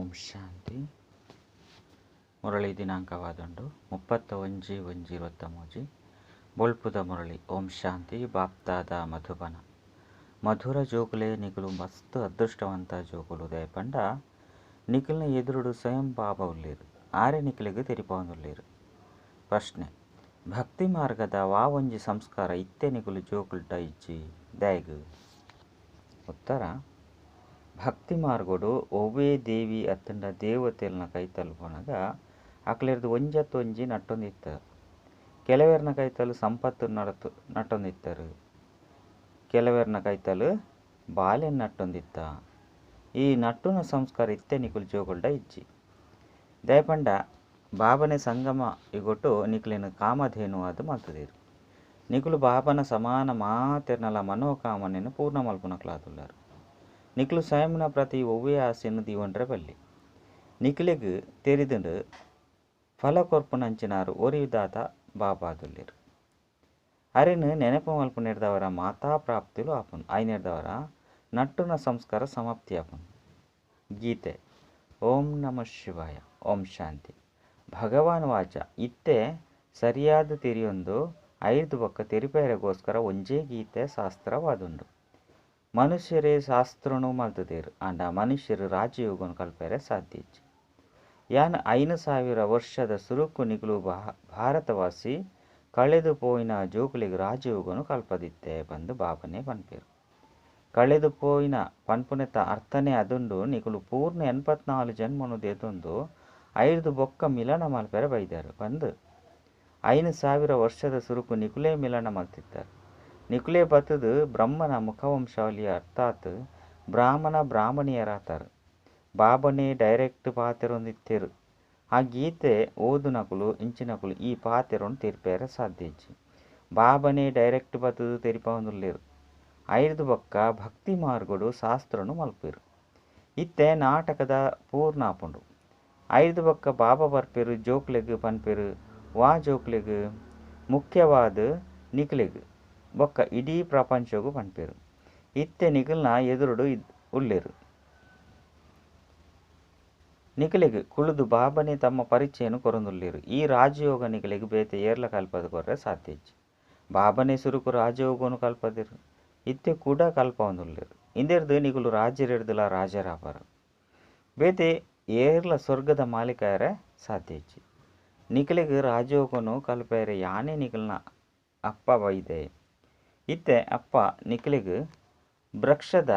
ಓಂ ಶಾಂತಿ. ಮುರಳಿ ದಿನಾಂಕವಾದುಂಡು 30/1/2023 ಬೊಲ್ಪುದ ಮುರಳಿ. ಓಂ ಶಾಂತಿ. ಬಾಪ್ದಾದ ಮಧುಬನ ಮಧುರ ಜೋಕುಲೆ ನಿಕುಲು ಮಸ್ತ್ ಅದೃಷ್ಟವಂತ ಜೋಕುಲು ದಯಪಂಡ ನಿಖಿಲ್ನ ಎದುರುಡು ಸ್ವಯಂ ಬಾಬ ಉಳ್ಳೇರು ಆರೆ ನಿಖಿಲಿಗೆ ತೆರಿಪವನುಳ್ಳೇರು. ಪ್ರಶ್ನೆ: ಭಕ್ತಿ ಮಾರ್ಗದ ಒಂಜಿ ಸಂಸ್ಕಾರ ಇತ್ತೆ ನಿಕುಲು ಜೋಕುಲ್ಟ ಇಜ್ಜಿ ದಯಗು? ಉತ್ತರ: ಭಕ್ತಿ ಮಾರ್ಗೋಡು ಒವ್ವೇ ದೇವಿ ಅತ್ತಂಡ ದೇವತೆಲ್ನ ಕೈತಲು ಪೋನಾಗ ಅಕ್ಲೆರ್ದು ಒಂಜಿ ನಟ್ಟೊಂದಿತ್ತ. ಕೆಲವೆರ್ನ ಕೈತಲು ಸಂಪತ್ತು ನಟ್ಟೊಂದಿತ್ತರು, ಕೆಲವೆರ್ನ ಕೈತಲು ಬಾಲ್ಯನ್ ನಟ್ಟೊಂದಿತ್ತ. ಈ ನಟ್ಟುನ ಸಂಸ್ಕಾರ ಇತ್ತೆ ನಿಕುಲು ಜೋಕುಲ್ಡ ಇಜ್ಜಿ ದಯಪಂಡ ಬಾಬನೆ ಸಂಗಮ ಇಗೊಟ್ಟು ನಿಕುಲಿನ ಕಾಮಧೇನು ಅದು ಮಲ್ತದೇರು. ನಿಕುಲು ಬಾಬನ ಸಮಾನ ಮಾತೆರ್ನಲ ಮನೋಕಾಮನೆಯನ್ನು ಪೂರ್ಣ ಮಲ್ಪುನಕ್ಲಾದುಳ್ಳಾರು. ನಿಕುಲು ಸ್ವಯಂನ ಪ್ರತಿ ಒವ್ವೇ ಆಸೆಯನ್ನು ದೀವೊಂಡ್ರೆ ಬಲ್ಲಿ ನಿಖಿಲಿಗೆ ತೆರಿದುಂಡು ಫಲ ಕೊರ್ಪುನಂಚಿನಾರು ಒರಿದಾತ ಬಾಬಾದುಲ್ಲೇರು. ಅರೆನು ನೆನಪು ಮಲ್ಪುನೆಡ್ದವರ ಮಾತಾ ಪ್ರಾಪ್ತಿಲು ಆಪುನು, ಐನೆಡ್ದವರ ನಟ್ಟುನ ಸಂಸ್ಕಾರ ಸಮಾಪ್ತಿ ಆಪುನು. ಗೀತೆ. ಓಂ ನಮಃ ಶಿವಾಯ. ಓಂ ಶಾಂತಿ. ಭಗವಾನ್ ವಾಚ ಇತ್ತೆ ಸರಿಯಾದ ತಿರಿಯೊಂದು ಐದು ಬೊಕ್ಕ ತೆರಿಪೇರೆಗೋಸ್ಕರ ಒಂಜೇ ಗೀತೆ ಶಾಸ್ತ್ರವಾದುಂಡು. ಮನುಷ್ಯರೇ ಶಾಸ್ತ್ರನು ಮಲ್ತದೇರು ಅಂಡ ಮನುಷ್ಯರು ರಾಜಯೋಗನು ಕಲ್ಪರೆ ಸಾಧ್ಯ. ಯಾನ್ 5,000 ವರ್ಷದ ಸುರುಕು ನಿಕುಲು ಭಾರತವಾಸಿ ಕಳೆದು ಪೋಯಿನ ಜೋಕುಲಿಗೆ ರಾಜಯೋಗನು ಕಲ್ಪದಿತ್ತೆ ಬಂದು ಬಾಬನೇ ಪನ್ಪೇರು. ಕಳೆದು ಪೋಯಿನ ಪನ್ಪುನೆತ ಅರ್ಥನೇ ಅದುಂಡು ನಿಕುಲು ಪೂರ್ಣ 84 ಜನ್ಮನು ದೇತೊಂದು 5 ಬೊಕ್ಕ ಮಿಲನ ಮಲ್ಪೆರೆ ಬೈದಾರು ಬಂದು 5,000 ವರ್ಷದ ಸುರುಕು ನಿಕುಲೇ ಮಿಲನ ಮಲ್ತಿದ್ದಾರೆ. ನಿಕುಲೇ ಬತ್ತದು ಬ್ರಹ್ಮನ ಮುಖವಂಶಾವಳಿಯ ಅರ್ಥಾತ್ ಬ್ರಾಹ್ಮಣ ಬ್ರಾಹ್ಮಣಿಯರಾತಾರು. ಬಾಬನೇ ಡೈರೆಕ್ಟ್ ಪಾತೆರೊಂದಿತ್ತೇರು. ಆ ಗೀತೆ ಓದು ನಕುಲು ಇಂಚಿನಕುಲು ಈ ಪಾತೆರೊಂದು ತೆರಿಪೇರೆ ಸಾಧ್ಯ. ಬಾಬನೇ ಡೈರೆಕ್ಟ್ ಬತ್ತದು ತೆರಿಪವನುಳ್ಳೇರು. 5 ಬೊಕ್ಕ ಭಕ್ತಿ ಮಾರ್ಗೋಡು ಶಾಸ್ತ್ರನು ಮಲ್ಪೇರು. ಇತ್ತೆ ನಾಟಕದ ಪೂರ್ಣ ಆಪುಂಡು. 5 ಬೊಕ್ಕ ಬಾಬಾ ಬರ್ಪೇರು ಜೋಕ್ಲೆಗ್ ಪನ್ಪೇರು. ಜೋಕ್ಲೆಗ್ ಮುಖ್ಯವಾದ ನಿಖಿಲಿಗ್ ಬೊಕ್ಕ ಇಡೀ ಪ್ರಪಂಚಗೂ ಪನ್ಪೇರು. ಇತ್ತೆ ನಿಖಿಲ್ನ ಎದುರುಡು ಉಳ್ಳೇರು. ನಿಖಿಲಿಗ್ ಕುಳಿದು ಬಾಬನೇ ತಮ್ಮ ಪರಿಚಯನು ಕೊರೊಂದುಳ್ಳೇರು. ಈ ರಾಜಯೋಗ ನಿಖಿಲಿಗ್ ಬೇತೆ ಏರ್ಲ ಕಲ್ಪದ ಕೊರ್ರೆ ಸಾಧ್ಯ. ಬಾಬನೇ ಸುರುಕು ರಾಜಯೋಗನು ಕಲ್ಪದಿರು. ಇತ್ತೆ ಕೂಡ ಕಲ್ಪವೊಂದುಳ್ಳೇರು. ಇಂದೆರ್ದು ನಿಕುಲು ರಾಜ್ಯರೆಡ್ದುಲ ರಾಜರಾಪಾರ ಬೇತೆ ಏರ್ಲ ಸ್ವರ್ಗದ ಮಾಲೀಕರೇ ಸಾಧ್ಯ. ನಿಖಿಲಿಗ್ ರಾಜಯೋಗನು ಕಲ್ಪೇರೆ ಯಾನೇ ನಿಖಿಲ್ನ ಅಪ್ಪ ಬೈದೆ. ಇತ್ತೆ ಅಪ್ಪ ನಿಖಿಲಿಗ್ ವೃಕ್ಷದ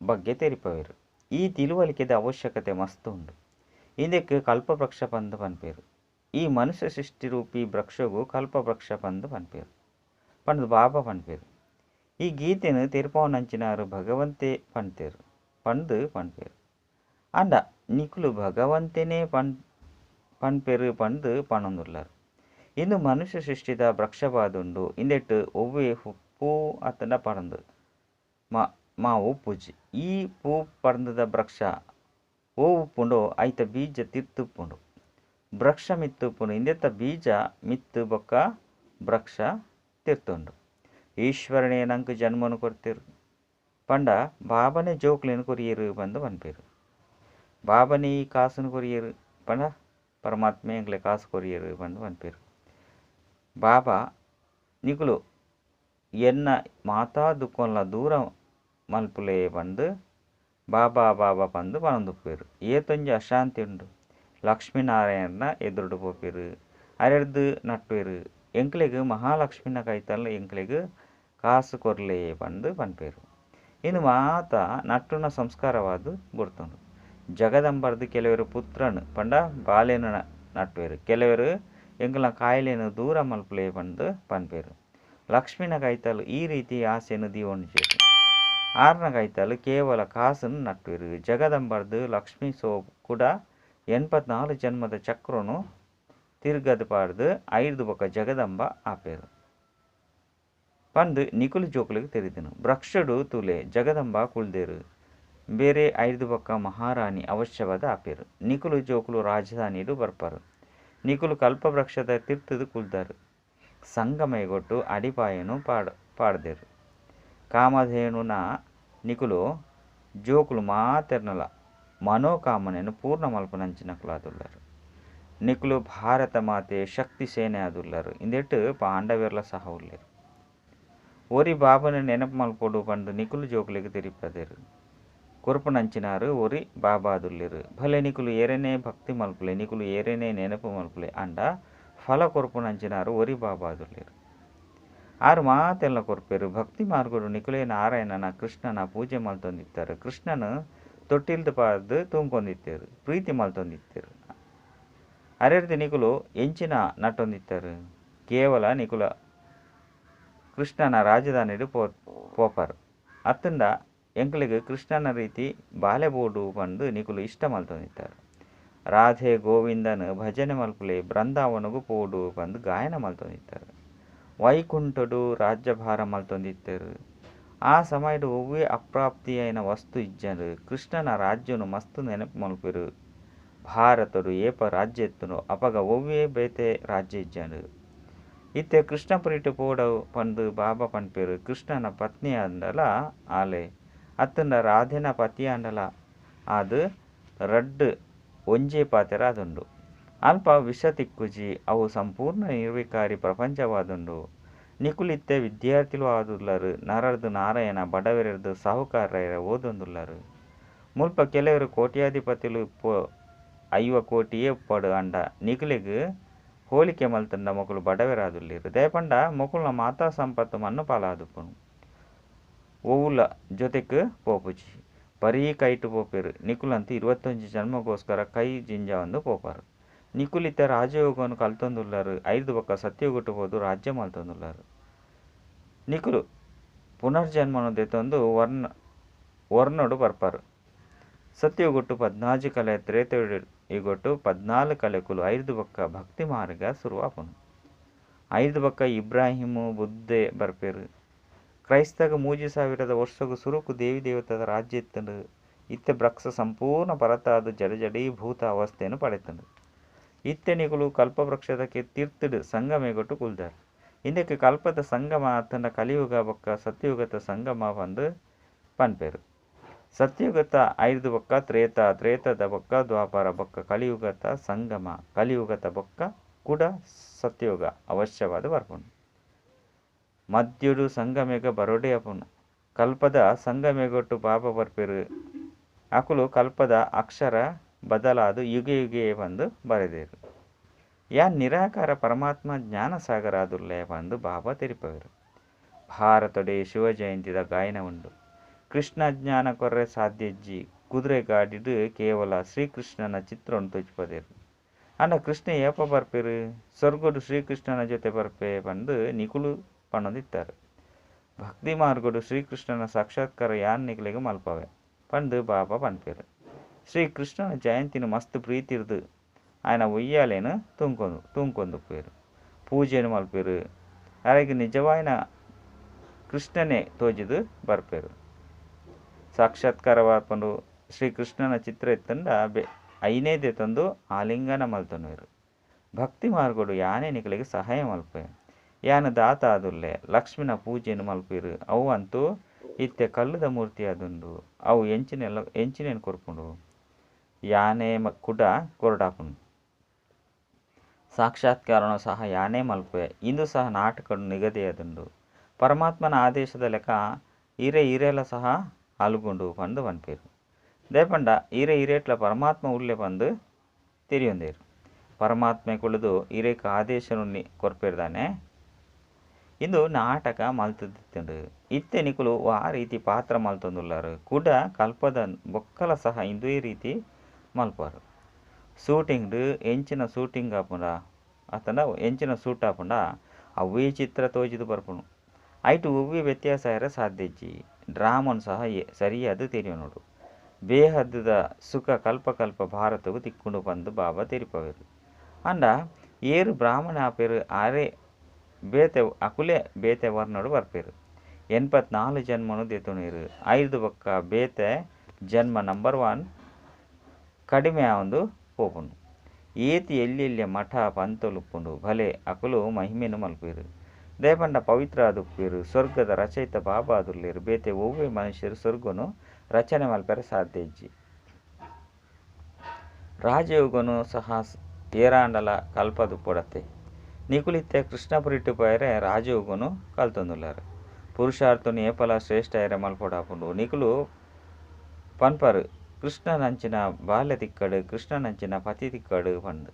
ಬಗ್ಗೆ ತೆರಿಪವೇರು. ಈ ತಿಳುವಳಿಕೆದ ಅವಶ್ಯಕತೆ ಮಸ್ತ್ ಉಂಡು. ಇಂದಕ್ಕೆ ಕಲ್ಪವೃಕ್ಷ ಪಂದು ಪನ್ಪೇರು. ಈ ಮನುಷ್ಯ ಸೃಷ್ಟಿ ರೂಪಿ ವೃಕ್ಷಗೂ ಕಲ್ಪವೃಕ್ಷ ಪಂದು ಪನ್ಪೇರು ಪಂದು ಬಾಬಾ ಪನ್ಪೇರು. ಈ ಗೀತೆನು ತೆರಿಪವನಂಚಿನಾರು ಭಗವಂತೆ ಪನ್ಪೇರು ಪಂದು ಪನ್ಪೇರು ಅಂಡ ನಿಖುಲು ಭಗವಂತೆನೇ ಪನ್ಪೇರು ಪಂದು ಪಣೊಂದುಳ್ಳಾರು. ಇಂದು ಮನುಷ್ಯ ಸೃಷ್ಟಿದ ವೃಕ್ಷವಾದುಂಡು. ಇಂದೆಟ್ಟು ಒವ್ವೇ ಪೂ ಅತ್ತಂಡ ಪರಂದು ಮಾವು ಪೂಜಿ. ಈ ಪೂ ಪರಂದದ ವೃಕ್ಷ ಓ ಉಪ್ಪುಂಡು ಐತ ಬೀಜ ತಿರ್ತುಪ್ಪುಂಡು. ವೃಕ್ಷ ಮಿತ್ತುಪ್ಪುಂಡು. ಇಂದೆತ್ತ ಬೀಜ ಮಿತ್ತು ಬೊಕ್ಕ ವೃಕ್ಷ ತಿರ್ತುಂಡು. ಈಶ್ವರನೇ ನಂಕು ಜನ್ಮನು ಕೊರ್ತಿರು ಪಂಡ ಬಾಬನೇ ಜೋಕ್ಲೇನು ಕೊರಿಯರು ಬಂದು ಪನ್ಪೇರು. ಬಾಬನೇ ಈ ಕಾಸುನು ಕೊರಿಯರು ಪಂಡ ಪರಮಾತ್ಮೆ ಎಂಗ್ಲೆ ಕಾಸು ಕೊರಿಯರು ಬಂದು ಪನ್ಪೇರು. ಬಾಬಾ ನಿಕುಲು ಎನ್ನ ಮಾತಾ ದುಕ್ಕೊನ್ಲ ದೂರ ಮಲ್ಪುಲೇ ಬಂದು ಬಾಬಾ ಬಾಬಾ ಪಂದು ಪಣೊಂದುಪ್ಪೇರು. ಏತೊಂಜಿ ಅಶಾಂತಿ ಉಂಡು. ಲಕ್ಷ್ಮೀನಾರಾಯಣನ ಎದುರುಡು ಪೋಪೇರು. ಅರೆರ್ದು ನಟ್ವೇರು. ಎಂಕ್ಲೆಗ್ ಮಹಾಲಕ್ಷ್ಮಿನ ಕೈತಲ್ಲ ಎಂಕ್ಲೆಗ್ ಕಾಸು ಕೊರ್ಲೇ ಬಂದು ಪನ್ಪೇರು. ಇನ್ನು ಮಾತ ನಟ್ಟುನ ಸಂಸ್ಕಾರವಾದು ಗುರ್ತುಂಡು. ಜಗದಂಬರ್ದು ಕೆಲವರು ಪುತ್ರನು ಪಂಡ ಬಾಲ್ಯನು ನಟ್ವೇರು. ಕೆಲವರು ಎಂಕ್ಲ ಕಾಯಿಲೆನು ದೂರ ಮಲ್ಪುಲೇ ಬಂದು ಪನ್ಪೇರು. ಲಕ್ಷ್ಮಿನ ಕೈತಲು ಈ ರೀತಿ ಆಸೆಯನ್ನು ದೀವೊಂಡು. ಆರ್ನ ಕೈತಲು ಕೇವಲ ಕಾಸನ್ನು ನಟ್ವೇರು. ಜಗದಂಬರ್ದು ಲಕ್ಷ್ಮೀ ಸೋಪ್ ಕೂಡ 84 ಜನ್ಮದ ಚಕ್ರನು ತಿರ್ಗದು ಪಾಡ್ದು 5 ಬೊಕ್ಕ ಜಗದಂಬ ಆಪೇರು ಪಂದು ನಿಖುಲು ಜೋಕುಲಿಗೆ ತೆರಿದನು. ವೃಕ್ಷಡು ತುಲೆ ಜಗದಂಬ ಕುಳ್ದೇರು. ಬೇರೆ 5 ಬೊಕ್ಕ ಮಹಾರಾಣಿ ಅವಶ್ಯವಾದ ಆಪೇರು. ನಿಖುಲು ಜೋಕುಲು ರಾಜಧಾನಿಡು ಬರ್ಪಾರು. ನಿಖುಲು ಕಲ್ಪವೃಕ್ಷದ ತಿರ್ತದು ಕುಳ್ದಾರು. ಸಂಗಮಯಗೊಟ್ಟು ಅಡಿಪಾಯನು ಪಾಡ್ದೇರು. ಕಾಮಧೇನುನ ನಿಖುಲು ಜೋಕುಲು ಮಾತೆರ್ನಲ ಮನೋಕಾಮನೆಯನ್ನು ಪೂರ್ಣ ಮಲ್ಪನಂಚಿನಕುಲಾದುಳ್ಳರು. ನಿಕುಲು ಭಾರತ ಮಾತೆ ಶಕ್ತಿ ಸೇನೆ ಆದುಳ್ಳರು. ಇಂದೆಟ್ಟು ಪಾಂಡವೆರ್ಲ ಸಹ ಉಳ್ಳೇರು. ಒರಿ ಬಾಬನ ನೆನಪು ಮಲ್ಪೊಡು ಪಂಡು ನಿಕುಲು ಜೋಕುಲೆಗ್ ತಿರಿಪದೆರು. ಕೊರ್ಪುನಂಚಿನಾರು ಒರಿ ಬಾಬಾ ಆದುಲ್ಲೆರು. ಭಲೆ ನಿಕುಲು ಏರೆನೇ ಭಕ್ತಿ ಮಲ್ಪುಲೆ, ನಿಕುಲು ಏರೆನೇ ನೆನಪು ಮಲ್ಪುಲೆ ಅಂಡ ಫಲ ಕೊರ್ಪುನಂಚಿನಾರು ಒರಿ ಬಾಬಾ ಆದುಲ್ಲೆರು. ಆರು ಮಾತೆಲ್ಲ ಕೊರ್ಪೆರು. ಭಕ್ತಿ ಮಾರ್ಗಡು ನಿಕುಲೇ ನಾರಾಯಣನ ಕೃಷ್ಣನ ಪೂಜೆ ಮಲ್ತೊಂದಿತ್ತಾರೆ. ಕೃಷ್ಣನು ತೊಟ್ಟಿಲ್ದ ಪಾದ ತುಂಬ್ಕೊಂದಿತ್ತೇರು, ಪ್ರೀತಿ ಮಲ್ತೊಂದಿತ್ತೇರು. ಅರೆರ್ದು ನಿಕುಲು ಎಂಚಿನ ನಟ್ಟೊಂದಿತ್ತರು. ಕೇವಲ ನಿಕುಲ ಕೃಷ್ಣನ ರಾಜಧಾನಿಡು ಪೋಪಾರು. ಅತ್ತಂಡ ಎಂಕ್ಲೆಗ್ ಕೃಷ್ಣನ ರೀತಿ ಬಾಲೆ ಬೋಡು ಪಂದು ನಿಕುಲು ಇಷ್ಟ ಮಲ್ತೊಂದಿತ್ತಾರೆ. ರಾಧೆ ಗೋವಿಂದನ ಭಜನೆ ಮಲ್ಪುಲೆ ಬೃಂದಾವನಗೂ ಪೋಡು ಪಂದು ಗಾಯನ ಮಲ್ತೊಂದಿತ್ತಾರೆ. ವೈಕುಂಠಡು ರಾಜ್ಯಭಾರ ಮಲ್ತೊಂದಿತ್ತರು. ಆ ಸಮಯಡು ಒವ್ವೇ ಅಪ್ರಾಪ್ತಿ అయిన ವಸ್ತು ಇಜ್ಜರು. ಕೃಷ್ಣನ ರಾಜ್ಯನು ಮಸ್ತ್ ನೆನಪು ಮಲ್ಪೆರು. ಭಾರತಡು ಏಪ ರಾಜ್ಯ ಎತ್ತುನು ಅಪಗ ಒವ್ವೇ ಬೇತೆ ರಾಜ್ಯ ಇಜ್ಜರು. ಇತ್ತೆ ಕೃಷ್ಣಪುರಿಟು ಪೋಡವು ಪಂದು ಬಾಬಾ ಪನ್ಪೆರು. ಕೃಷ್ಣನ ಪತ್ನಿ ಅಂಡಲ ಆಲೆ ಅತ್ತಂಡ ರಾಧೆನ ಪತಿ ಅಂಡಲ ಅದು ರಡ್ಡು ಒಂಜೇ ಪಾತೆರ ಅದುಂಡು. ಅಲ್ಪ ವಿಷ ತಿಕ್ಕುಜಿ ಅವು ಸಂಪೂರ್ಣ ನಿರ್ವಿಕಾರಿ ಪ್ರಪಂಚವಾದುಂಡು. ನಿಕುಲಿತ್ತೆ ವಿದ್ಯಾರ್ಥಿಲು ಆದುಲ್ಲರು. ನರರ್ದು ನಾರಾಯಣ ಬಡವೆರದು ಸಾಹುಕಾರರ ಓದೊಂದುಲ್ಲರು. ಮುಲ್ಪ ಕೆಲವರು ಕೋಟ್ಯಾಧಿಪತಿಲು 5 ಕೋಟಿಯೇ ಪಡು ಅಂಡ ನಿಕುಲಿಗ್ ಹೋಲಿಕೆ ಮಲ್ತಂಡ ಮೊಕುಲು ಬಡವೆರಾದುಲ್ಲೇರು. ದಯಪಂಡ ಮೊಕುಲ್ನ ಮಾತಾ ಸಂಪತ್ತು ಮಣ್ಣು ಪಾಲಾದುಪ್ಪುನು. ಓವುಲ ಜೊತೆಗ್ ಪೋಪುಜಿ ಬರೀ ಕೈಟು ಪೋಪೆರು. ನಿಕುಲಂತೂ 21 ಜನ್ಮಗೋಸ್ಕರ ಕೈ ಜಿಂಜ ಒಂದು ಪೋಪಾರು. ನಿಕುಲಿತ್ತೆ ರಾಜಯೋಗವನ್ನು ಕಲ್ತೊಂದುಲ್ಲರು. 5 ಬೊಕ್ಕ ಸತ್ಯಗೊಟ್ಟು ಹೋದು ರಾಜ್ಯ ಮಲ್ತೊಂದುಲ್ಲರು. ನಿಕುಲು ಪುನರ್ಜನ್ಮನು ದೆತೊಂದು ವರ್ಣಡು ಬರ್ಪಾರು. ಸತ್ಯಗೊಟ್ಟು 14 ಕಲೆ, ತ್ರೇತೆಯೊಡು ಈಗೊಟ್ಟು 14 ಕಲೆಕುಲು 5 ಬೊಕ್ಕ ಭಕ್ತಿ ಮಾರ್ಗ ಶುರುವಾಪುನು. 5 ಬೊಕ್ಕ ಇಬ್ರಾಹಿಮು ಬುದ್ಧೆ ಬರ್ಪೆರು. ಕ್ರೈಸ್ತಗ 3000 ವರ್ಷಗೂ ಸುರುಕು ದೇವಿ ದೇವತದ ರಾಜ್ಯ ಇತ್ತಂಡು. ಇತ್ತೆ ಬ್ರಕ್ಸ ಸಂಪೂರ್ಣ ಪರತಾದ ಜಡಜಡೀಭೂತ ಅವಸ್ಥೆಯನ್ನು ಪಡೆತಂಡು. ಇತ್ತೆ ನಿಕುಲು ಕಲ್ಪವೃಕ್ಷದ ತೀರ್ಥಡು ಸಂಗಮೇಗೊಟ್ಟು ಕುಲ್ದಾರು. ಇಂದಕ್ಕೆ ಕಲ್ಪದ ಸಂಗಮ ಅತ್ತಂಡ ಕಲಿಯುಗ ಬೊಕ್ಕ ಸತ್ಯಯುಗದ ಸಂಗಮ ಬಂದು ಪನ್ಪೆರು. ಸತ್ಯಯುಗತ 5 ಬೊಕ್ಕ ತ್ರೇತ, ತ್ರೇತದ ಬೊಕ್ಕ ದ್ವಾಪರ ಬೊಕ್ಕ ಕಲಿಯುಗತ ಸಂಗಮ, ಕಲಿಯುಗತ ಬೊಕ್ಕ ಕೂಡ ಸತ್ಯಯುಗ ಅವಶ್ಯವಾದ ಬರ್ಪುಂಡು. ಮಧ್ಯುಡು ಸಂಗಮೇಗ ಬರೋಡೆ ಅಪುನು. ಕಲ್ಪದ ಸಂಗಮೇಗೊಟ್ಟು ಬಾಬಾ ಬರ್ಪೆರು. ಅಕುಲು ಕಲ್ಪದ ಅಕ್ಷರ ಬದಲಾದು ಯುಗೆ ಯುಗೆ ಬಂದು ಬರೆದೇರು. ಯಾನ್ ನಿರಾಕಾರ ಪರಮಾತ್ಮ ಜ್ಞಾನ ಸಾಗರ ಆದುಲ್ಲೆ ಬಂದು ಬಾಬಾ ತೆರಿಪವೆರು. ಭಾರತಡೆ ಶಿವ ಜಯಂತಿದ ಗಾಯನ ಉಂಡು. ಕೃಷ್ಣ ಜ್ಞಾನ ಕೊರ್ರೆ ಸಾಧ್ಯಜ್ಜಿ ಕುದುರೆ ಗಾಡಿಡು ಕೇವಲ ಶ್ರೀಕೃಷ್ಣನ ಚಿತ್ರವನ್ನು ತೋಚಿಪದೇರು. ಅಂಡ ಕೃಷ್ಣ ಏಪ ಬರ್ಪೆರು. ಸ್ವರ್ಗಡು ಶ್ರೀಕೃಷ್ಣನ ಜೊತೆ ಬರ್ಪೆ ಬಂದು ನಿಕುಲು ಪಣೊಂದಿತ್ತಾರೆ. ಭಕ್ತಿ ಮಾರ್ಗಡು ಶ್ರೀಕೃಷ್ಣನ ಸಾಕ್ಷಾತ್ಕಾರ ಯಾನ್ ನಿಕುಲೆಗೆ ಮಲ್ಪವೆ ಪಂದು ಬಾಬಾ ಪನ್ಪೆರು. ಶ್ರೀಕೃಷ್ಣನ ಜಯಂತಿನ ಮಸ್ತ್ ಪ್ರೀತಿರ್ದು ఆయన ఉయ్యాలేను తూంకొందుపేరు. పూజను మల్పేరు. అలాగే నిజమైన ಕೃಷ್ಣನೇ ತೋಜಿದು ಬರ್ಪೇರು. ಸಾಕ್ಷಾತ್ಕಾರವಾಪನು ಶ್ರೀಕೃಷ್ಣನ ಚಿತ್ರ ಎತ್ತಂಡ ಐನೇದೆ ತಂದು ಆಲಿಂಗನ ಮಲ್ತನುವೆರು. ಭಕ್ತಿ ಮಾರ್ಗಡು ಯಾನೇ ನಿಕಲಿಗೆ ಸಹಾಯ ಮಲ್ಪೆ. ಯಾನು ದಾತ ಆದುಲ್ಲೆ ಲಕ್ಷ್ಮಿನ ಪೂಜೆಯನ್ನು ಮಲ್ಪೇರು. ಅವು ಅಂತೂ ಇತ್ತೆ ಕಲ್ಲುದ ಮೂರ್ತಿ ಆದುಂಡು. ಅವು ಎಂಚಿನೇನು ಕೊರ್ಪುಂಡು. ಯಾನೇ ಕುಡ ಕೊರಡಾಪುಂಡು. ಸಾಕ್ಷಾತ್ಕಾರನು ಸಹ ಯಾನೇ ಮಲ್ಪೆ. ಇಂದು ಸಹ ನಾಟಕಡು ನಿಗದಿಯಾದುಂಡು. ಪರಮಾತ್ಮನ ಆದೇಶದ ಲೆಕ್ಕ ಈರೆಲ ಸಹ ಅಲ್ಗುಂಡು ಪಂದು ಪನ್ಪೇರು. ದೇಪಂಡ ಈರೆಟ್ಲ ಪರಮಾತ್ಮ ಉಳ್ಳೆ ಪಂದು ತಿರಿಯೊಂದೇರು. ಪರಮಾತ್ಮೆ ಕುಳಿದು ಈರೆಕ ಆದೇಶನು ಕೊರ್ಪೇರ್ದಾನೆ. ಇಂದು ನಾಟಕ ಮಲ್ತುದಿತ್ತುಂಡು. ಇತ್ತೆ ನಿಕುಲು ಆ ರೀತಿ ಪಾತ್ರ ಮಲ್ತೊಂದುಲ್ಲಾರು. ಕೂಡ ಕಲ್ಪದ ಬೊಕ್ಕಲ ಸಹ ಇಂದು ಈ ರೀತಿ ಮಲ್ಪಾರು. ಶೂಟಿಂಗ್ ಎಂಚಿನ ಶೂಟಿಂಗ್ ಆಪುಂಡ ಅತಂಡ ಎಂಚಿನ ಶೂಟ್ ಆಪುಂಡ ಅವೇ ಚಿತ್ರ ತೋಜಿದು ಬರ್ಪುನು. ಐಟು ಒವ್ವೇ ವ್ಯತ್ಯಾಸ ಇರ ಸಾಧ್ಯಜ್ಜಿ. ಡ್ರಾಮನು ಸಹ ಸರಿಯಾದ ತೆರಿಯೋನುಡು. ಬೇಹದ್ದ ಸುಖ ಕಲ್ಪ ಭಾರತವು ತಿಕ್ಕೊಂಡು ಬಂದು ಬಾಬಾ ತೆರಿಪವೆರು. ಅಂಡ ಏರು ಬ್ರಾಹ್ಮಣ ಆಪೇರು ಆರೆ ಬೇತೆ ಅಕುಲೆ ಬೇತೆ ವರ್ಣಡು ಬರ್ಪೇರು. 84 ಜನ್ಮನು ದೆತುನೀರು. 5 ಬೊಕ್ಕ ಬೇತೆ ಜನ್ಮ ನಂಬರ್ 1 ಕಡಿಮೆ ಆವೊಂದು ಪೋಪುನು. ಏತಿ ಎಲ್ಲಿ ಮಠ ಪಂತೊಲುಪ್ಪುಂಡು. ಭಲೆ ಅಕುಲು ಮಹಿಮೆನು ಮಲ್ಪೇರು. ದೇಪಂಡ ಪವಿತ್ರ ಆದುಪ್ಪೇರು. ಸ್ವರ್ಗದ ರಚಯಿತ ಬಾಬಾ ಆದುಲ್ಲೇರು. ಬೇತೆ ಒವ್ವೇ ಮನುಷ್ಯರು ಸ್ವರ್ಗನು ರಚನೆ ಮಲ್ಪರೆ ಸಾಧ್ಯಜ್ಜಿ. ರಾಜಯೋಗನು ಸಹ ಏರಾಂಡಲ ಕಲ್ಪದು ಪೊಡತೆ ನಿಕುಲಿತ್ತೆ ಕೃಷ್ಣಪುರಿಟ್ಟು ಪೋಯರೆ ರಾಜಯೋಗನು ಕಲ್ತೊಂದುಲ್ಲಾರು ಪುರುಷಾರ್ಥನು ಏಪಲ ಶ್ರೇಷ್ಠ ಎರೆ ಮಲ್ಪೊಡಾಪುಂಡು ನಿಕುಲು ಪನ್ಪರು ಕೃಷ್ಣನಂಚಿನ ಬಾಲ್ಯ ತಿಕ್ಕಡು ಕೃಷ್ಣನಂಚಿನ ಪತಿ ತಿಕ್ಕಡು ಪಂಡು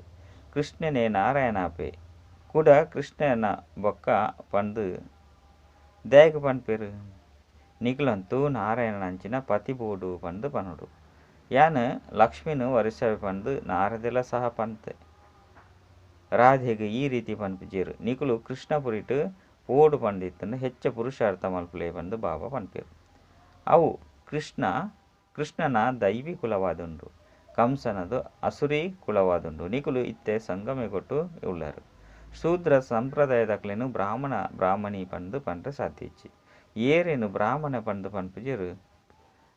ಕೃಷ್ಣನೇ ನಾರಾಯಣಾಪೆ ಕೂಡ ಕೃಷ್ಣನ ಬೊಕ್ಕ ಪಂದು ದೇಗ ಪನ್ಪೆರು ನಿಕುಲಂತೂ ನಾರಾಯಣನಂಚಿನ ಪತಿ ಬೋಡು ಪಂದು ಪನುಡು ಯಾನ್ ಲಕ್ಷ್ಮಿನು ವರಿಸವೆ ಪಂದು ನಾರದೆಲ ಸಹ ಪಂತೆ ರಾಧೆಗೆ ಈ ರೀತಿ ಪನ್ಪಿಜೇರು ನಿಕುಲು ಕೃಷ್ಣಪುರಿಟ್ಟು ಓಡು ಪಂಡಿತ್ತನ್ನು ಹೆಚ್ಚ ಪುರುಷಾರ್ಥ ಮಲ್ಪಲೆ ಬಂದು ಬಾಬಾ ಪನ್ಪೇರು ಅವು ಕೃಷ್ಣನ ದೈವಿ ಕುಲವಾದುಂಡು ಕಂಸನದು ಅಸುರಿ ಕುಲವಾದುಂಡು ನಿಕುಲು ಇತ್ತೆ ಸಂಗಮೆ ಕೊಟ್ಟು ಉಳ್ಳಾರು ಶೂದ್ರ ಸಂಪ್ರದಾಯದಕ್ಲೇನು ಬ್ರಾಹ್ಮಣಿ ಪಂದು ಪಂಡ್ರೆ ಸಾಧ್ಯಚ್ಚಿ ಏರೇನು ಬ್ರಾಹ್ಮಣ ಪಂದು ಪನ್ಪಿಜೇರು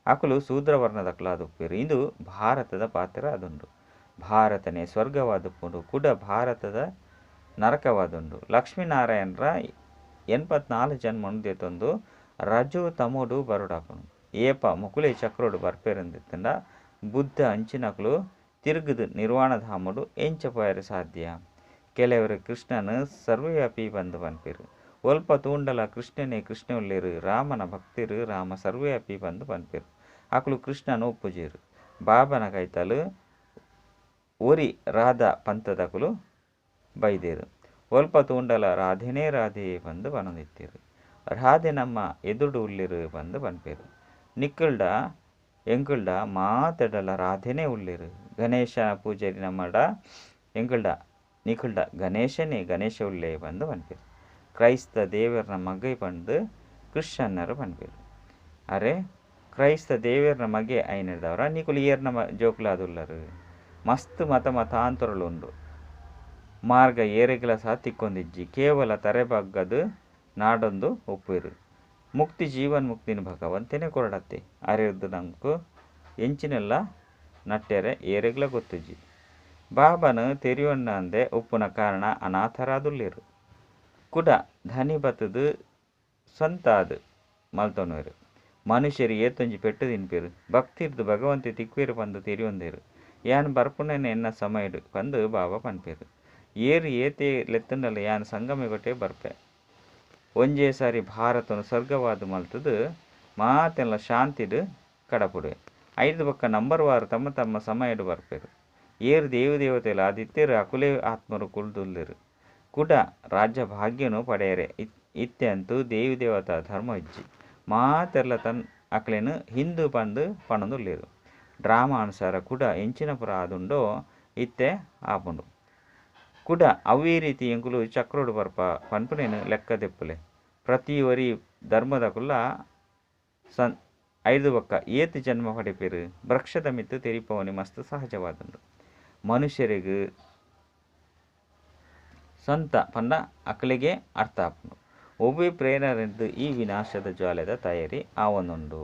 ಅಕುಲು ಶೂದ್ರ ವರ್ಣದಕ್ಲಾದುಪ್ಪೇರು ಇದು ಭಾರತದ ಪಾತ್ರ ಅದುಂಡು ಭಾರತನೇ ಸ್ವರ್ಗವಾದುಪ್ಪುಂಡು ಕೂಡ ಭಾರತದ ನರಕವಾದುಂಡು ಲಕ್ಷ್ಮೀನಾರಾಯಣರ 84 ಜನ್ಮನು ದೇತೊಂದು ರಜು ತಮೋಡು ಬರುಡಾಪುಂಡು ಏಪ ಮುಕುಲೆ ಚಕ್ರೋಡು ಬರ್ಪೇರಂದಿತ್ತಂಡ ಬುದ್ಧ ಅಂಚಿನಕುಲು ತಿರುಗುದು ನಿರ್ವಾಣಧಾಮಡು ಎಂಚಪೋಯರು ಸಾಧ್ಯ ಕೆಲವರು ಕೃಷ್ಣನು ಸರ್ವವ್ಯಾಪಿ ಬಂದು ಪನ್ಪೇರು ಒಲ್ಪ ತೂಂಡಲ ಕೃಷ್ಣನೇ ಕೃಷ್ಣ ಉಳ್ಳೇರು ರಾಮನ ಭಕ್ತಿರು ರಾಮ ಸರ್ವವ್ಯಾಪಿ ಬಂದು ಪನ್ಪೇರು ಅಕುಲು ಕೃಷ್ಣನು ಒಪ್ಪುಜೇರು ಬಾಬನ ಕೈತಲು ಒರಿ ರಾಧಾ ಪಂಥದಕುಲು ಬೈದೇರು ಒಲ್ಪ ತೂಂಡಲ ರಾಧೆನೇ ರಾಧೆ ಬಂದು ಪನೊಂದಿತ್ತೇರು ರಾಧೆ ನಮ್ಮ ಎದುರು ಉಳ್ಳಿರು ಬಂದು ಪನ್ಪೇರು ನಿಕ್ಕುಲ್ಡ ಎಂಕುಲ್ಡ ಮಾತೆಡಲ ರಾಧೆನೇ ಉಳ್ಳಿರು ಗಣೇಶ ಪೂಜಾರಿ ನಮ್ಮಡ ಎಂಕುಲ್ಡ ನಿಕುಲ್ಡ ಗಣೇಶನೇ ಗಣೇಶ ಉಳ್ಳೇ ಬಂದು ಪನ್ಪೇರು ಕ್ರೈಸ್ತ ದೇವರನ ಮಗೈ ಪಂದು ಕ್ರಿಶ್ಚನ್ನರು ಪನ್ಪೇರು ಅರೆ ಕ್ರೈಸ್ತ ದೇವರನ ಮಗೆ ಐನದವರ ನಿಕುಲು ಏರ್ನ ಜೋಕುಲಾದುಲ್ಲರು ಮಸ್ತ್ ಮತಾಂತರಲು ಉಂಡು ಮಾರ್ಗ ಏರೆಗಳ ಸಹ ತಿಕ್ಕೊಂದಿಜ್ಜಿ ಕೇವಲ ತರೆಬಗ್ಗದು ನಾಡೊಂದು ಒಪ್ಪೇರು ಮುಕ್ತಿ ಜೀವನ್ ಮುಕ್ತಿನ ಭಗವಂತನೇ ಕೊರಡತ್ತೆ ಅರೆದು ನಮಕು ಎಂಚಿನೆಲ್ಲ ನಟ್ಟೆರೆ ಏರೆಗ್ಲ ಗೊತ್ತುಜ್ಜಿ ಬಾಬನು ತೆರಿಯೊಣ್ಣ ಅಂದೆ ಉಪ್ಪುನ ಕಾರಣ ಅನಾಥರಾದುಲ್ಲೇರು ಕುಡ ಧನಿ ಬತ್ತದು ಸ್ವಂತಾದು ಮಲ್ತೊನೋರು ಮನುಷ್ಯರು ಏತೊಂಜಿ ಪೆಟ್ಟು ತಿನ್ಪೇರು ಭಕ್ತಿರ್ದು ಭಗವಂತೆ ತಿಕ್ವೇರು ಪಂದು ತೆರಿಯೊಂದೇರು ಯಾನ್ ಬರ್ಪುಣನೆ ಎನ್ನ ಸಮಯಡು ಪಂದು ಬಾಬಾ ಪನ್ಪೇರು ಏರು ಏತೆ ಲೆತ್ತಂಡಲ್ಲ ಯಾನ್ ಸಂಗಮೆ ಕೊಟ್ಟೆ ಬರ್ಪೆ ಒಂಜೇ ಸಾರಿ ಭಾರತನು ಸ್ವರ್ಗವಾದ ಮಲ್ತದು ಮಾತೆಲ್ಲ ಶಾಂತಿಡು ಕಡಪುಡುವೆ 5 ಬೊಕ್ಕ ನಂಬರ್ ವಾರು ತಮ್ಮ ತಮ್ಮ ಸಮಯಡು ಬರ್ಪೇರು ಏರು ದೇವತೆಲ ಆದಿತ್ಯರು ಅಕುಲೆ ಆತ್ಮರು ಕುಳ್ದುಲ್ಲೇರು ಕೂಡ ರಾಜ್ಯ ಭಾಗ್ಯನು ಪಡೆಯರೆ ಇತ್ತೆ ಅಂತೂ ದೇವತಾ ಧರ್ಮ ಇಜ್ಜಿ ಮಾತೆಲ್ಲ ಅಕ್ಲೇನು ಹಿಂದೂ ಪಂದು ಪಣೊಂದುಲ್ಲೇರು ಡ್ರಾಮಾ ಅನುಸಾರ ಕೂಡ ಎಂಚಿನ ಪುರ ಆದುಂಡೋ ಇತ್ತೆ ಆಪುಂಡು ಕೂಡ ಅವೇ ರೀತಿ ಎಂಕುಲು ಚಕ್ರೋಡು ಬರ್ಪ ಪನ್ಪುನೇನು ಲೆಕ್ಕ ತೆಪ್ಪುಲೆ ಪ್ರತಿ ವರಿ ಧರ್ಮದಕುಲ್ಲ 5 ಬೊಕ್ಕ ಏತು ಜನ್ಮ ಪಡೆಪೇರು ವೃಕ್ಷದ ಮಿತ್ತು ತೆರಿಪವನಿ ಮಸ್ತ್ ಸಹಜವಾದುಂಡು ಮನುಷ್ಯರಿಗೂ ಸಂತ ಪಂಡ ಅಕಲಿಗೆ ಅರ್ಥ ಆಪುಂಡು ಒಬ್ಬೇ ಪ್ರೇರಣೆದ್ದು ಈ ವಿನಾಶದ ಜ್ವಾಲೆದ ತಯಾರಿ ಆವೊಂದುಂಡು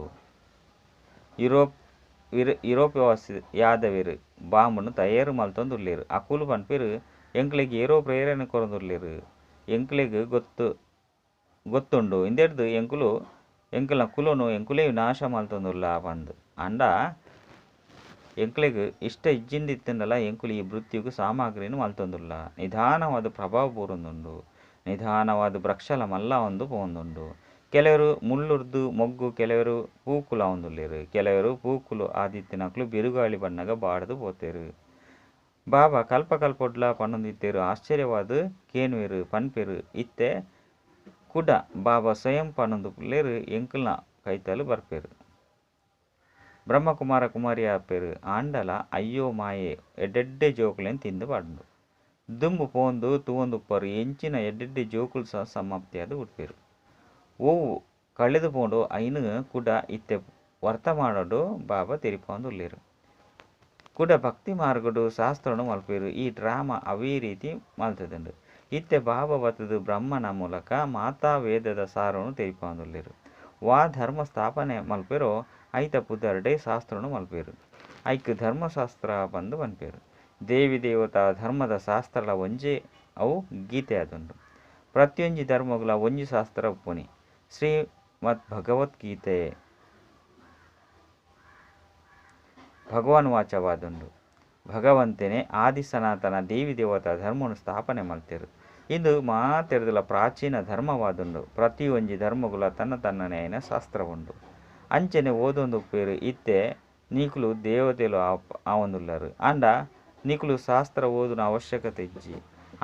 ಯುರೋಪ್ವಾಸಿ ಯಾದವೆರು ಬಾಂಬುನು ತಯಾರು ಮಲ್ತೊಂದುಲ್ಲೇರು ಅಕುಲು ಪನ್ಪೇರು ಎಂಕ್ಲೆಗ್ ಏರೋ ಪ್ರೇರಣೆ ಕೊರೊಂದುಲ್ಲೇರು ಎಂಕ್ಲೆಗ್ ಗೊತ್ತುಂಡು ಇಂದೆಡ್ದು ಎಂಕುಲ ಕುಲುನು ಎಂಕುಲೆ ವಿನಾಶ ಮಲ್ತೊಂದುಲ್ಲ ಪಂದು ಅಂಡ ಎಂಕ್ಲೆಗ್ ಇಷ್ಟ ಇಜ್ಜಿಂದಿತ್ತಂಡಲ ಎಂಕುಲು ಈ ಮೃತ್ಯುಗು ಸಾಮಗ್ರಿನು ಮಲ್ತೊಂದುಲ್ಲ ನಿಧಾನವಾದ ಪ್ರಭಾವ ಪೂರೊಂದುಂಡು ನಿಧಾನವಾದ ವೃಕ್ಷಲ ಮಲ್ಲ ಒಂದು ಪೋಂದುಂಡು ಕೆಲವರು ಮುಳ್ಳುರ್ದು ಮೊಗ್ಗು ಕೆಲವರು ಪೂಕುಲ ಒಂದುಲ್ಲೇರು ಕೆಲವರು ಪೂಕುಲು ಆದಿತ್ಯನಕ್ಲು ಬಿರುಗಾಳಿ ಬಣ್ಣಗ ಬಾಡದು ಪೋತೇರು ಬಾಬಾ ಕಲ್ಪೊಡ್ಲ ಪನ್ನೊಂದಿತ್ತೇರು ಆಶ್ಚರ್ಯವಾದ ಕೇನುವೆರು ಪನ್ಪೇರು ಇತ್ತೆ ಕುಡ ಬಾಬಾ ಸ್ವಯಂ ಪನ್ನೊಂದುಲ್ಲೇರು ಎಂಕಲ್ನ ಕೈತಲು ಬರ್ಪೇರು ಬ್ರಹ್ಮಕುಮಾರ ಕುಮಾರಿ ಆಪೇರು ಆಂಡಲ ಅಯ್ಯೋ ಮಾಯೆ ಎಡ್ಡೆಡ್ಡೆ ಜೋಕುಲೆನ್ ತಿಂದು ಪಂಡು ದುಂಬು ಪೋಂದು ತೂವೊಂದುಪ್ಪರು ಎಂಚಿನ ಎಡ್ಡೆಡ್ಡೆ ಜೋಕುಲು ಸಹ ಸಮಾಪ್ತಿಯಾದ ಉಡ್ಪೇರು ಓವು ಕಳೆದು ಪೋಂಡು ಐನು ಕೂಡ ಇತ್ತೆ ವರ್ತ ಮಾಡೋಡು ಬಾಬಾ ತೆರಿಪೊಂದುಲ್ಲೇರು ಕೂಡ ಭಕ್ತಿ ಮಾರ್ಗಡು ಶಾಸ್ತ್ರನು ಮಲ್ಪೇರು ಈ ಡ್ರಾಮಾ ಅವೇ ರೀತಿ ಮಲ್ತದುಂಡು ಇತ್ತೆ ಬಾಬಾ ಬತ್ತದು ಬ್ರಹ್ಮನ ಮೂಲಕ ಮಾತಾ ವೇದದ ಸಾರನು ತೆರಿಪೊಂದುಲ್ಲೇರು ವಾ ಧರ್ಮ ಸ್ಥಾಪನೆ ಮಲ್ಪೇರೋ ಐತ ಪುದರ್ಡೆ ಶಾಸ್ತ್ರನು ಮಲ್ಪೇರು ಐಕ್ ಧರ್ಮಶಾಸ್ತ್ರ ಬಂದು ಪನ್ಪೇರು ದೇವಿ ದೇವತಾ ಧರ್ಮದ ಶಾಸ್ತ್ರಲ ಒಂಜೇ ಅವು ಗೀತೆ ಆದುಂಡು ಪ್ರತಿಯೊಂಜಿ ಧರ್ಮಗುಲ ಒಂಜಿ ಶಾಸ್ತ್ರ ಉಪ್ಪುನಿ ಶ್ರೀಮದ್ ಭಗವದ್ಗೀತೆ ಭಗವಾನ್ ವಾಚವಾದುಂಡು ಭಗವಂತನೇ ಆದಿ ಸನಾತನ ದೇವಿ ದೇವತಾ ಧರ್ಮವನ್ನು ಸ್ಥಾಪನೆ ಮಾಡ್ತಿರು. ಇದು ಮಾತೆರೆದುಲ ಪ್ರಾಚೀನ ಧರ್ಮವಾದುಂಡು. ಪ್ರತಿಯೊಂಜಿ ಧರ್ಮಗುಲ ತನ್ನ ತನ್ನನೇ అయిన ಶಾಸ್ತ್ರ ಉಂಡು. ಅಂಚನೆ ಓದೊಂದು ಪೇರು ಇತ್ತೆ ನೀಕುಲು ದೇವತೆಲು ಆವೊಂದುಲ್ಲರು. ಅಂಡ ನೀಕುಲು ಶಾಸ್ತ್ರ ಓದುನ ಅವಶ್ಯಕತೆ ಇಜ್ಜಿ,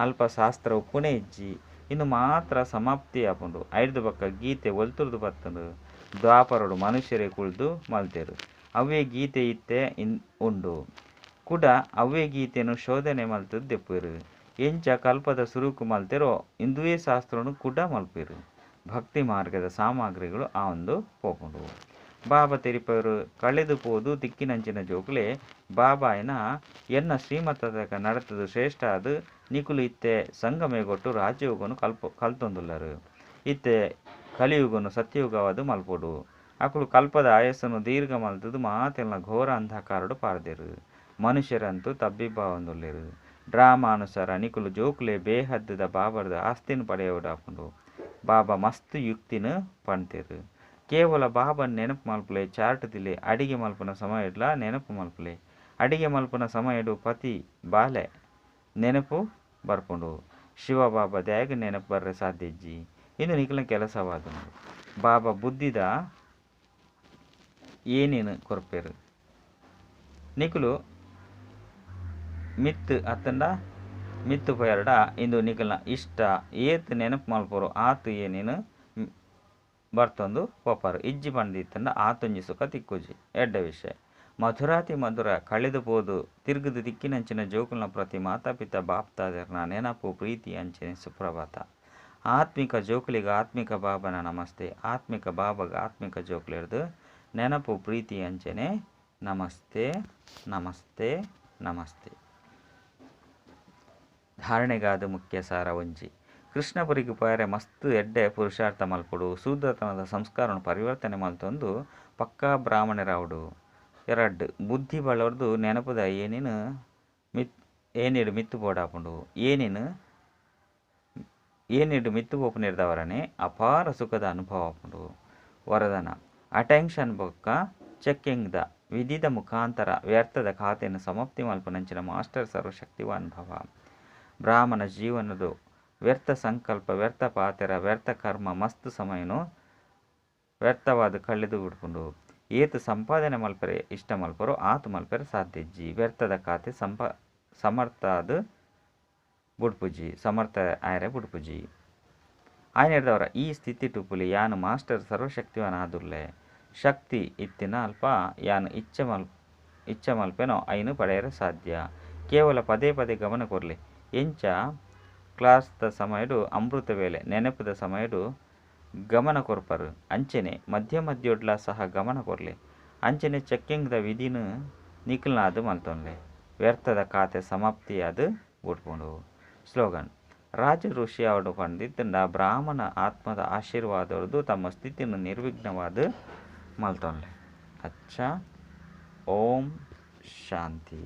ಅಲ್ಪ ಶಾಸ್ತ್ರ ಉಪ್ಪುನೇ ಇಜ್ಜಿ. ಇನ್ನು ಮಾತ್ರ ಸಮಾಪ್ತಿ ಆಪುಂಡು. ಐದು ಬಕ್ಕ ಗೀತೆ ಒಲ್ತುರ್ದು ಬತ್ತುಂಡು. ದ್ವಾಪರಡು ಮನುಷ್ಯರೇ ಕುಳ್ದು ಮಲ್ತೆರು. ಅವೇ ಗೀತೆ ಇತ್ತೆ ಉಂಡು ಕೂಡ ಅವೇ ಗೀತೆಯನ್ನು ಶೋಧನೆ ಮಲ್ತದ್ದು ದೆಪ್ಪುವೆರು. ಎಂಚ ಕಲ್ಪದ ಸುರುಕು ಮಲ್ತೆರೋ ಇಂದುವೇ ಶಾಸ್ತ್ರನು ಕೂಡ ಮಲ್ಪೇರು. ಭಕ್ತಿ ಮಾರ್ಗದ ಸಾಮಗ್ರಿಗಳು ಆ ಒಂದು ಪೋಪುಂಡು. ಬಾಬಾ ತೆರಿಪವರು ಕಳೆದು ಪೋದು ತಿಕ್ಕಿನಂಚಿನ ಜೋಕುಲೆ ಬಾಬಾಯನ ಎನ್ನ ಶ್ರೀಮತದ ನಡತದು ಶ್ರೇಷ್ಠ ಅದು ನಿಕುಲು ಇತ್ತೆ ಸಂಗಮೇಗೊಟ್ಟು ರಾಜಯೋಗನು ಕಲ್ತೊಂದುಲ್ಲರು. ಇತ್ತೆ ಕಲಿಯುಗನು ಸತ್ಯಯುಗವಾದು ಮಲ್ಪೊಡು. ಅಕುಲು ಕಲ್ಪದ ಆಯಸ್ಸನ್ನು ದೀರ್ಘ ಮಲ್ತದು ಮಾತೆಲ್ಲ ಘೋರ ಅಂಧಕಾರಡು ಪಾರ್ದೆರು. ಮನುಷ್ಯರಂತೂ ತಬ್ಬಿಬ್ಬಾವೊಂದುಲ್ಲೆರು. ಡ್ರಾಮಾ ಅನುಸಾರ ನಿಕುಲು ಜೋಕುಲೆ ಬೇಹದ್ದದ ಬಾಬರ್ದ ಆಸ್ತಿನ ಪಡೆಯೋಡಾಪುಂಡು. ಬಾಬಾ ಮಸ್ತ್ ಯುಕ್ತಿನ ಪಣ್ತೆರು. ಕೇವಲ ಬಾಬನ್ ನೆನಪು ಮಲ್ಪಲೆ ಚಾರ್ಟ್ ದಿಲೆ ಅಡಿಗೆ ಮಲ್ಪನ ಸಮಯ ಇಡ್ಲ ನೆನಪು ಮಲ್ಪಲೆ. ಅಡಿಗೆ ಮಲ್ಪನ ಸಮಯ ಇಡು ಪತಿ ಬಾಲೆ ನೆನಪು ಬರ್ಪುಂಡು. ಶಿವ ಬಾಬಾ ದ್ಯಾಗ ನೆನಪು ಬರ್ರೆ ಸಾಧ್ಯ ಇಜ್ಜಿ. ಇನ್ನು ನಿಖಿಲ ಕೆಲಸವಾದುಂಡು. ಬಾಬಾ ಬುದ್ಧಿದ ಏನೇನು ಕೊರ್ಪೆರು ನಿಖುಲು ಮಿತ್ತು ಅತ್ತಂಡ ಮಿತ್ತು ಪೆರಡ ಇಂದು ನಿಖಲ್ನ ಇಷ್ಟ ಏತ್ ನೆನಪು ಮಲ್ಪರು ಆತು ಏನೇನು ಬರ್ತೊಂದು ಪೋಪಾರು. ಇಜ್ಜಿ ಪಂಡಿತ್ತಂಡ ಆತೊಂಜಿ ಸುಖ ತಿಕ್ಕುಜಿ. ಎಡ್ಡ ವಿಷಯ ಮಧುರಾತಿ ಮಧುರ ಕಳೆದು ಪೋದು ತಿರುಗುದು ದಿಕ್ಕಿನಂಚಿನ ಜೋಕುಲ್ನ ಪ್ರತಿ ಮಾತಾಪಿತ ಬಾಪ್ತಾದರ್ನ ನೆನಪು ಪ್ರೀತಿ ಅಂಚಿನ ಸುಪ್ರಭಾತ. ಆತ್ಮಿಕ ಜೋಕುಲಿಗ ಆತ್ಮಿಕ ಬಾಬನ ನಮಸ್ತೆ. ಆತ್ಮಿಕ ಬಾಬಾಗ ಆತ್ಮಿಕ ಜೋಕುಲಿರ್ದು ನೆನಪು ಪ್ರೀತಿ ಅಂಚನೆ ನಮಸ್ತೆ ನಮಸ್ತೆ ನಮಸ್ತೆ. ಧಾರಣೆಗಾದ ಮುಖ್ಯ ಸಾರ ಒಂಜಿ ಕೃಷ್ಣಪುರಿಗೆ ಪೋಯರೆ ಮಸ್ತ್ ಎಡ್ಡೆ ಪುರುಷಾರ್ಥ ಮಲ್ಪುಡು. ಶೂದ್ರತನದ ಸಂಸ್ಕಾರವನ್ನು ಪರಿವರ್ತನೆ ಮಲ್ತೊಂದು ಪಕ್ಕಾ ಬ್ರಾಹ್ಮಣರಾವುಡು. ಎರಡು ಬುದ್ಧಿ ಬಳರ್ದು ನೆನಪುದ ಏನಿಡು ಮಿತ್ತು ಬೋಡಾಪುಂಡು. ಏನಿಡು ಮಿತ್ತು ಬೋಪು ನಿರ್ದವರನೆ ಅಪಾರ ಸುಖದ ಅನುಭವ ಆಪುಂಡು. ವರದಾನ ಅಟೆನ್ಷನ್ ಬೊಕ್ಕ ಚೆಕ್ಕಿಂಗ್ ದ ವಿಧಿದ ಮುಖಾಂತರ ವ್ಯರ್ಥದ ಖಾತೆಯನ್ನು ಸಮಾಪ್ತಿ ಮಲ್ಪನಂಚಿನ ಮಾಸ್ಟರ್ ಸರ್ವಶಕ್ತಿವಾನ್ ಭವ. ಬ್ರಾಹ್ಮಣ ಜೀವನದ ವ್ಯರ್ಥ ಸಂಕಲ್ಪ ವ್ಯರ್ಥ ಪಾತೆರ ವ್ಯರ್ಥ ಕರ್ಮ ಮಸ್ತ್ ಸಮಯನು ವ್ಯರ್ಥವಾದ ಕಳೆದು ಬಿಡ್ಕೊಂಡು ಏತು ಸಂಪಾದನೆ ಮಲ್ಪರೆ ಇಷ್ಟ ಮಲ್ಪರು ಆತು ಮಲ್ಪರೆ ಸಾಧ್ಯ ಇಜ್ಜಿ. ವ್ಯರ್ಥದ ಖಾತೆ ಸಮರ್ಥ ಅದು ಬುಡ್ಪುಜಿ ಸಮರ್ಥ ಆಯರೆ ಬುಡ್ಪುಜಿ. ಆಯ್ನ ಹಿಡ್ದವರ ಈ ಸ್ಥಿತಿ ಟುಪುಲಿ ಯಾನು ಮಾಸ್ಟರ್ ಸರ್ವಶಕ್ತಿವಾನ ಆದುರ್ಲೆ ಶಕ್ತಿ ಇತ್ತಿನ ಅಲ್ಪ ಯಾನು ಇಚ್ಛೆ ಮಲ್ಪೆನೋ ಐನು ಪಡೆಯರೆ ಸಾಧ್ಯ. ಕೇವಲ ಪದೇ ಪದೇ ಗಮನ ಕೊರಲಿ. ಎಂಚ ಕ್ಲಾಸ್ದ ಸಮಯಡು ಅಮೃತ ವೇಳೆ ನೆನಪುದ ಸಮಯಡು ಗಮನ ಕೊರ್ಪರು. ಅಂಚನೆ ಮಧ್ಯ ಮಧ್ಯೋಡ್ಲ ಸಹ ಗಮನ ಕೊರಲಿ. ಅಂಚನೆ ಚೆಕ್ಕಿಂಗ್ದ ವಿಧಿನು ನಿಖಲ್ನಾದು ಮಲ್ತೊನ್ಲೆ ವ್ಯರ್ಥದ ಖಾತೆ ಸಮಾಪ್ತಿ ಅದು ಬಿಟ್ಕೊಂಡು. ಸ್ಲೋಗನ್ ರಾಜ ಋಷಿ ಅವಡು ಪಂಡಿತಂಡ ಬ್ರಾಹ್ಮಣ ಆತ್ಮದ ಆಶೀರ್ವಾದವರದು ತಮ್ಮ ಸ್ಥಿತಿಯನ್ನು ನಿರ್ವಿಘ್ನವಾದ ಮಲ್ತೊನ್ಲೆ. ಅಚ್ಚ ಓಂ ಶಾಂತಿ.